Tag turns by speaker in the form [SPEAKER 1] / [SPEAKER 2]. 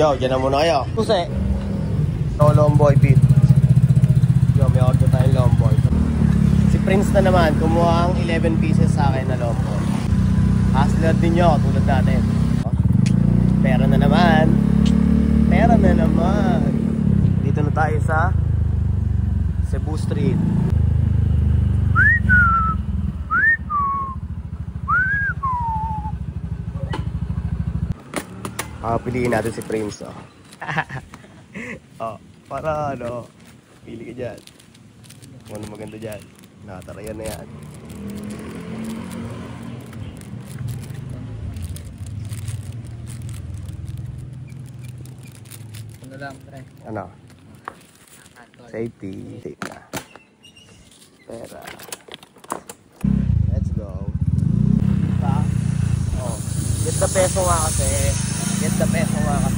[SPEAKER 1] Yo, dyan na muna kayo. Kuse. Ito, lomboy beef. Yo, may order tayong lomboy. Si Prince na naman, kumuha ang 11 pieces sa akin na lomboy. Hustler din nyo, tulad natin. Pera na naman. Pera na naman. Dito na tayo sa Cebu Street. Piliin natin si Prince, oh. Oh, para ano, pili ka dyan. Kung ano maganda dyan. Nakatarayan na yan.
[SPEAKER 2] Ano lang, pre?
[SPEAKER 1] Ano? Safety. Safe na. Pera. Let's go. Diba? Oh. Get the peso nga kasi. Get the peso nga kasi.